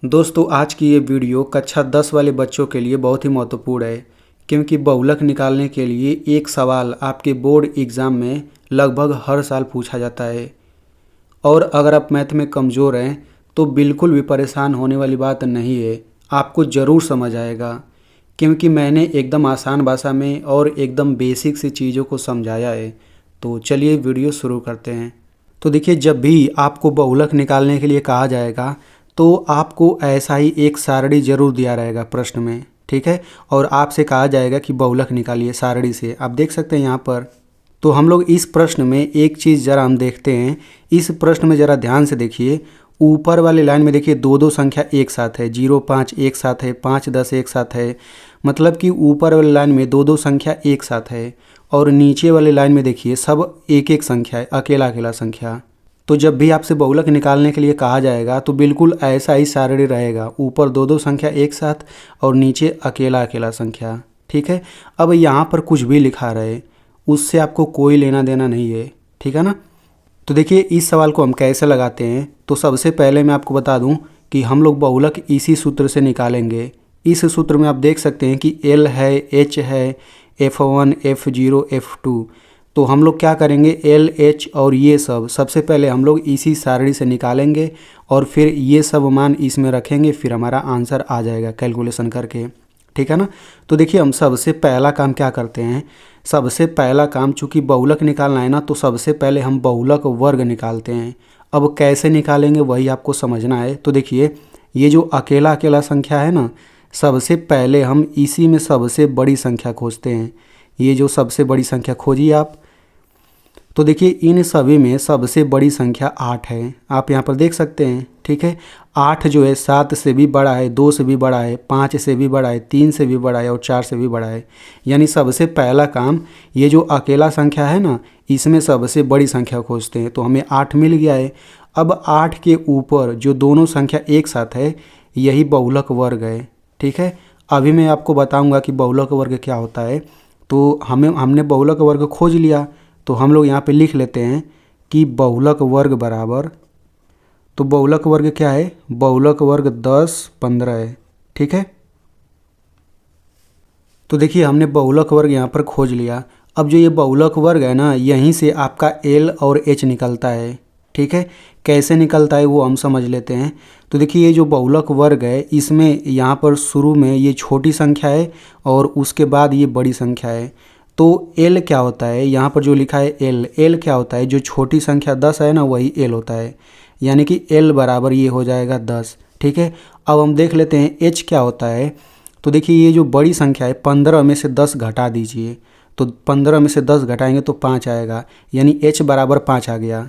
दोस्तों आज की ये वीडियो कक्षा 10 वाले बच्चों के लिए बहुत ही महत्वपूर्ण है, क्योंकि बहुलक निकालने के लिए एक सवाल आपके बोर्ड एग्ज़ाम में लगभग हर साल पूछा जाता है। और अगर आप मैथ में कमज़ोर हैं तो बिल्कुल भी परेशान होने वाली बात नहीं है, आपको ज़रूर समझ आएगा, क्योंकि मैंने एकदम आसान भाषा में और एकदम बेसिक सी चीज़ों को समझाया है। तो चलिए वीडियो शुरू करते हैं। तो देखिए, जब भी आपको बहुलक निकालने के लिए कहा जाएगा तो आपको ऐसा ही एक सारणी ज़रूर दिया रहेगा प्रश्न में, ठीक है। और आपसे कहा जाएगा कि बहुलक निकालिए सारणी से। आप देख सकते हैं यहाँ पर। तो हम लोग इस प्रश्न में एक चीज़ ज़रा हम देखते हैं। इस प्रश्न में ज़रा ध्यान से देखिए। ऊपर वाली लाइन में देखिए दो दो संख्या एक साथ है, 0 5 एक साथ है, 5 10 एक साथ है। मतलब कि ऊपर वाली लाइन में दो दो संख्या एक साथ है, और नीचे वाली लाइन में देखिए सब एक एक संख्या है, अकेला अकेला संख्या। तो जब भी आपसे बहुलक निकालने के लिए कहा जाएगा तो बिल्कुल ऐसा ही सारणी रहेगा, ऊपर दो दो संख्या एक साथ और नीचे अकेला अकेला संख्या, ठीक है। अब यहाँ पर कुछ भी लिखा रहे उससे आपको कोई लेना देना नहीं है, ठीक है ना। तो देखिए, इस सवाल को हम कैसे लगाते हैं। तो सबसे पहले मैं आपको बता दूं कि हम लोग बहुलक इसी सूत्र से निकालेंगे। इस सूत्र में आप देख सकते हैं कि L है, H है, F1 F0 F2। तो हम लोग क्या करेंगे, L H और ये सब सबसे पहले हम लोग इसी सारणी से निकालेंगे और फिर ये सब मान इसमें रखेंगे, फिर हमारा आंसर आ जाएगा कैलकुलेशन करके, ठीक है ना। तो देखिए, हम सबसे पहला काम क्या करते हैं। सबसे पहला काम, चूँकि बहुलक निकालना है ना, तो सबसे पहले हम बहुलक वर्ग निकालते हैं। अब कैसे निकालेंगे वही आपको समझना है। तो देखिए, ये जो अकेला अकेला संख्या है ना, सबसे पहले हम इसी में सबसे बड़ी संख्या खोजते हैं। ये जो सबसे बड़ी संख्या खोजिए आप। तो देखिए, इन सभी में सबसे बड़ी संख्या 8 है, आप यहाँ पर देख सकते हैं, ठीक है। 8 जो है 7 से भी बड़ा है, 2 से भी बड़ा है, 5 से भी बड़ा है, 3 से भी बड़ा है और 4 से भी बड़ा है। यानी सबसे पहला काम, ये जो अकेला संख्या है ना, इसमें सबसे बड़ी संख्या खोजते हैं। तो हमें 8 मिल गया है। अब 8 के ऊपर जो दोनों संख्या एक साथ है, यही बहुलक वर्ग है, ठीक है। अभी मैं आपको बताऊँगा कि बहुलक वर्ग क्या होता है। तो हमने बहुलक वर्ग खोज लिया, तो हम लोग यहाँ पे लिख लेते हैं कि बहुलक वर्ग बराबर, तो बहुलक वर्ग क्या है, बहुलक वर्ग 10 15 है, ठीक है। तो देखिए, हमने बहुलक वर्ग यहाँ पर खोज लिया। अब जो ये बहुलक वर्ग है ना, यहीं से आपका L और H निकलता है, ठीक है। कैसे निकलता है वो हम समझ लेते हैं। तो देखिए, ये जो बहुलक वर्ग है, इसमें यहाँ पर शुरू में ये छोटी संख्या है और उसके बाद ये बड़ी संख्या है। तो L क्या होता है, यहाँ पर जो लिखा है L क्या होता है, जो छोटी संख्या 10 है ना, वही L होता है। यानी कि L बराबर ये हो जाएगा 10, ठीक है। अब हम देख लेते हैं H क्या होता है। तो देखिए, ये जो बड़ी संख्या है, 15 में से 10 घटा दीजिए। तो 15 में से 10 घटाएंगे तो 5 आएगा, यानी H बराबर 5 आ गया।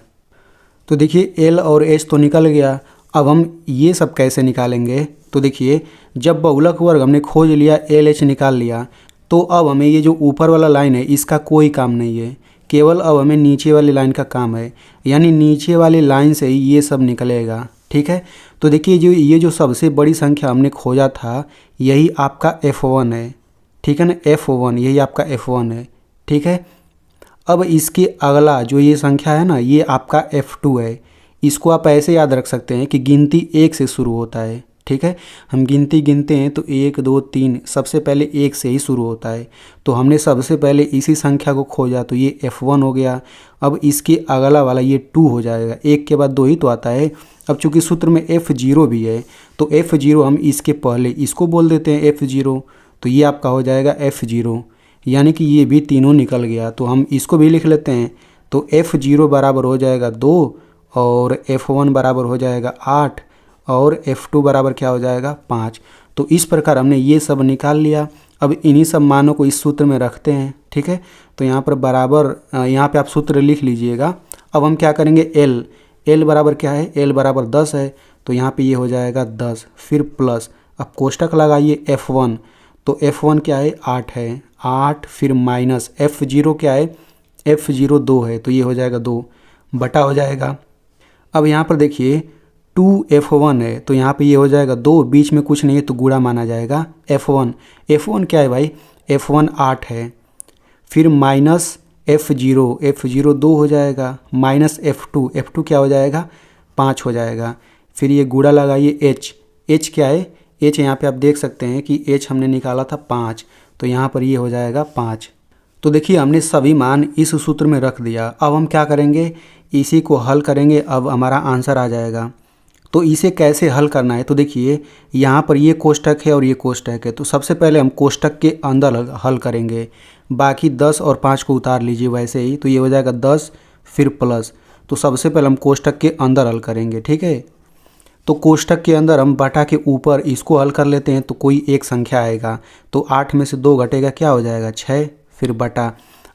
तो देखिए, L और H तो निकल गया। अब हम ये सब कैसे निकालेंगे। तो देखिए, जब बहुलक वर्ग हमने खोज लिया, L H निकाल लिया, तो अब हमें ये जो ऊपर वाला लाइन है इसका कोई काम नहीं है, केवल अब हमें नीचे वाली लाइन का काम है। यानी नीचे वाली लाइन से ही ये सब निकलेगा, ठीक है। तो देखिए, जो ये जो सबसे बड़ी संख्या हमने खोजा था, यही आपका F1 है, ठीक है ना। F1 यही आपका F1 है, ठीक है। अब इसके अगला जो ये संख्या है ना, ये आपका F2 है। इसको आप ऐसे याद रख सकते हैं कि गिनती 1 से शुरू होता है, ठीक है। हम गिनती गिनते हैं तो 1 2 3, सबसे पहले 1 से ही शुरू होता है। तो हमने सबसे पहले इसी संख्या को खोजा, तो ये F1 हो गया। अब इसके अगला वाला ये 2 हो जाएगा, 1 के बाद 2 ही तो आता है। अब चूंकि सूत्र में F0 भी है, तो F0 हम इसके पहले इसको बोल देते हैं F0, तो ये आपका हो जाएगा F0। यानी कि ये भी तीनों निकल गया, तो हम इसको भी लिख लेते हैं। तो F0 बराबर हो जाएगा 2 और F1 बराबर हो जाएगा 8 और F2 बराबर क्या हो जाएगा 5। तो इस प्रकार हमने ये सब निकाल लिया। अब इन्हीं सब मानों को इस सूत्र में रखते हैं, ठीक है। तो यहाँ पर बराबर, यहाँ पे आप सूत्र लिख लीजिएगा। अब हम क्या करेंगे, L बराबर क्या है, L बराबर 10 है, तो यहाँ पे ये हो जाएगा 10, फिर प्लस, अब कोष्टक लगाइए F1, तो F1 क्या है 8 है, 8 फिर माइनस F0 क्या है, F0 2 है, तो ये हो जाएगा 2 बटा हो जाएगा। अब यहाँ पर देखिए 2F1 है, तो यहाँ पे ये हो जाएगा 2, बीच में कुछ नहीं है तो गुणा माना जाएगा। F1 क्या है भाई, F1 8 है, फिर माइनस F0 2 हो जाएगा, माइनस F2 क्या हो जाएगा 5 हो जाएगा। फिर ये गुणा लगाइए एच क्या है, एच यहाँ पे आप देख सकते हैं कि एच हमने निकाला था 5, तो यहाँ पर ये हो जाएगा 5। तो देखिए हमने सभी मान इस सूत्र में रख दिया। अब हम क्या करेंगे, इसी को हल करेंगे, अब हमारा आंसर आ जाएगा। तो इसे कैसे हल करना है, तो देखिए यहाँ पर ये कोष्टक है और ये कोष्टक है, तो सबसे पहले हम कोष्टक के अंदर हल करेंगे। बाकी 10 और 5 को उतार लीजिए वैसे ही, तो ये हो जाएगा 10 फिर प्लस। तो सबसे पहले हम कोष्टक के अंदर हल करेंगे, ठीक है। तो कोष्टक के अंदर हम बटा के ऊपर इसको हल कर लेते हैं, तो कोई एक संख्या आएगा, तो 8 में से 2 घटेगा, क्या हो जाएगा 6 फिर बटा।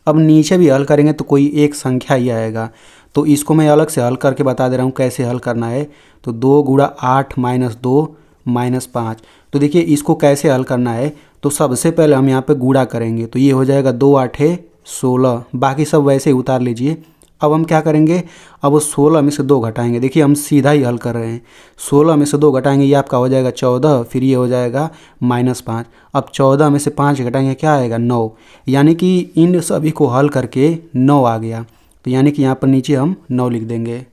अब नीचे भी हल करेंगे तो कोई एक संख्या ही आएगा, तो इसको मैं अलग से हल करके बता दे रहा हूँ कैसे हल करना है। तो 2 गुणा 8 माइनस 2 माइनस 5। तो देखिए इसको कैसे हल करना है, तो सबसे पहले हम यहाँ पे गुणा करेंगे, तो ये हो जाएगा 2 8 16, बाकी सब वैसे ही उतार लीजिए। अब हम क्या करेंगे, अब 16 में से 2 घटाएंगे, देखिए हम सीधा ही हल कर रहे हैं। 16 में से 2 घटाएंगे, ये आपका हो जाएगा 14, फिर ये हो जाएगा -5। अब 14 में से 5 घटाएंगे, क्या आएगा 9, यानी कि इन सभी को हल करके 9 आ गया। तो यानी कि यहाँ पर नीचे हम 9 लिख देंगे।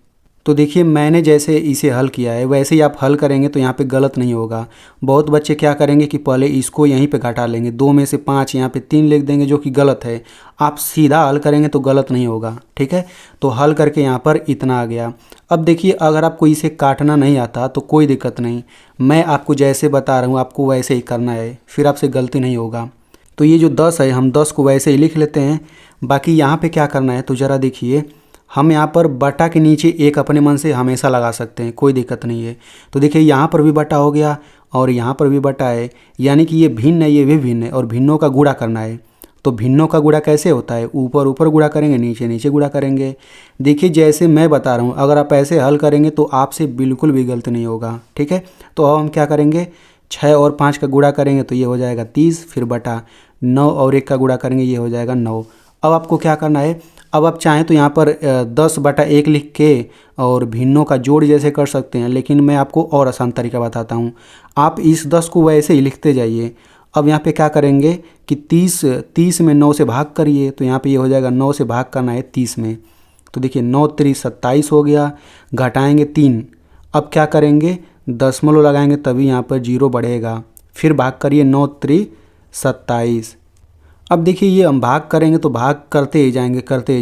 तो देखिए मैंने जैसे इसे हल किया है वैसे ही आप हल करेंगे तो यहाँ पे गलत नहीं होगा। बहुत बच्चे क्या करेंगे कि पहले इसको यहीं पे घटा लेंगे, 2 में से 5 यहाँ पे 3 लिख देंगे, जो कि गलत है। आप सीधा हल करेंगे तो गलत नहीं होगा, ठीक है। तो हल करके यहाँ पर इतना आ गया। अब देखिए अगर आपको इसे काटना नहीं आता तो कोई दिक्कत नहीं, मैं आपको जैसे बता रहा हूँ आपको वैसे ही करना है, फिर आपसे गलती नहीं होगा। तो ये जो 10 है हम 10 को वैसे ही लिख लेते हैं। बाकी यहाँ पे क्या करना है, तो ज़रा देखिए हम यहाँ पर बटा के नीचे एक अपने मन से हमेशा लगा सकते हैं, कोई दिक्कत नहीं है। तो देखिए यहाँ पर भी बटा हो गया और यहाँ पर भी बटा है, यानी कि ये भिन्न है ये भी भिन्न है, और भिन्नों का गुणा करना है। तो भिन्नों का गुणा कैसे होता है, ऊपर ऊपर गुणा करेंगे, नीचे नीचे गुणा करेंगे। देखिए जैसे मैं बता रहा हूँ अगर आप ऐसे हल करेंगे तो आपसे बिल्कुल भी गलती नहीं होगा, ठीक है। तो अब हम क्या करेंगे, 6 और 5 का गुणा करेंगे तो ये हो जाएगा 30, फिर बटा 9 और 1 का गुणा करेंगे, ये हो जाएगा 9। अब आपको क्या करना है, अब आप चाहें तो यहाँ पर 10/1 लिख के और भिन्नों का जोड़ जैसे कर सकते हैं, लेकिन मैं आपको और आसान तरीका बताता हूँ। आप इस 10 को वैसे ही लिखते जाइए। अब यहाँ पे क्या करेंगे कि 30 में 9 से भाग करिए, तो यहाँ पे ये हो जाएगा 9 से भाग करना है 30 में। तो देखिए 9 3 27 हो गया, घटाएंगे 3। अब क्या करेंगे, दशमलव लगाएंगे तभी यहाँ पर 0 बढ़ेगा, फिर भाग करिए 9 3 27। अब देखिए ये हम भाग करेंगे तो भाग करते ही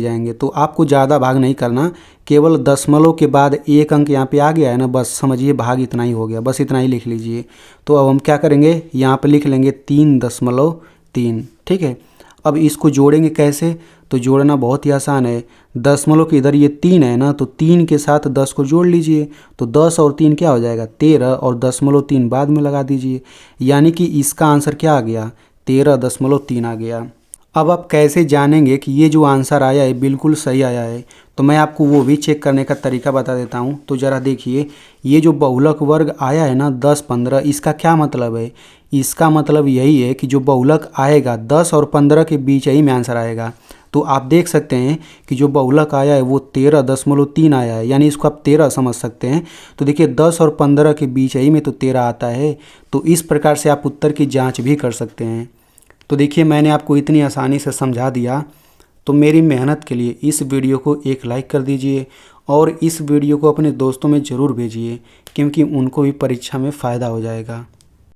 जाएंगे, तो आपको ज़्यादा भाग नहीं करना, केवल दशमलव के बाद एक अंक यहाँ पे आ गया है ना, बस समझिए भाग इतना ही हो गया, बस इतना ही लिख लीजिए। तो अब हम क्या करेंगे, यहाँ पे लिख लेंगे 3.3, ठीक है। अब इसको जोड़ेंगे कैसे, तो जोड़ना बहुत ही आसान है। दशमलव के इधर ये 3 है ना, तो 3 के साथ 10 को जोड़ लीजिए, तो 10 और 3 क्या हो जाएगा 13, और 0.3 बाद में लगा दीजिए, यानी कि इसका आंसर क्या आ गया 13.3 आ गया। अब आप कैसे जानेंगे कि ये जो आंसर आया है बिल्कुल सही आया है, तो मैं आपको वो भी चेक करने का तरीका बता देता हूँ। तो ज़रा देखिए ये जो बहुलक वर्ग आया है ना 10 15, इसका क्या मतलब है, इसका मतलब यही है कि जो बहुलक आएगा 10 और 15 के बीच ही में आंसर आएगा। तो आप देख सकते हैं कि जो बहुलक आया है वो 13.3 आया है, यानी इसको आप 13 समझ सकते हैं। तो देखिए 10 और 15 के बीच ही में तो 13 आता है, तो इस प्रकार से आप उत्तर की जांच भी कर सकते हैं। तो देखिए मैंने आपको इतनी आसानी से समझा दिया, तो मेरी मेहनत के लिए इस वीडियो को एक लाइक कर दीजिए और इस वीडियो को अपने दोस्तों में ज़रूर भेजिए, क्योंकि उनको भी परीक्षा में फ़ायदा हो जाएगा।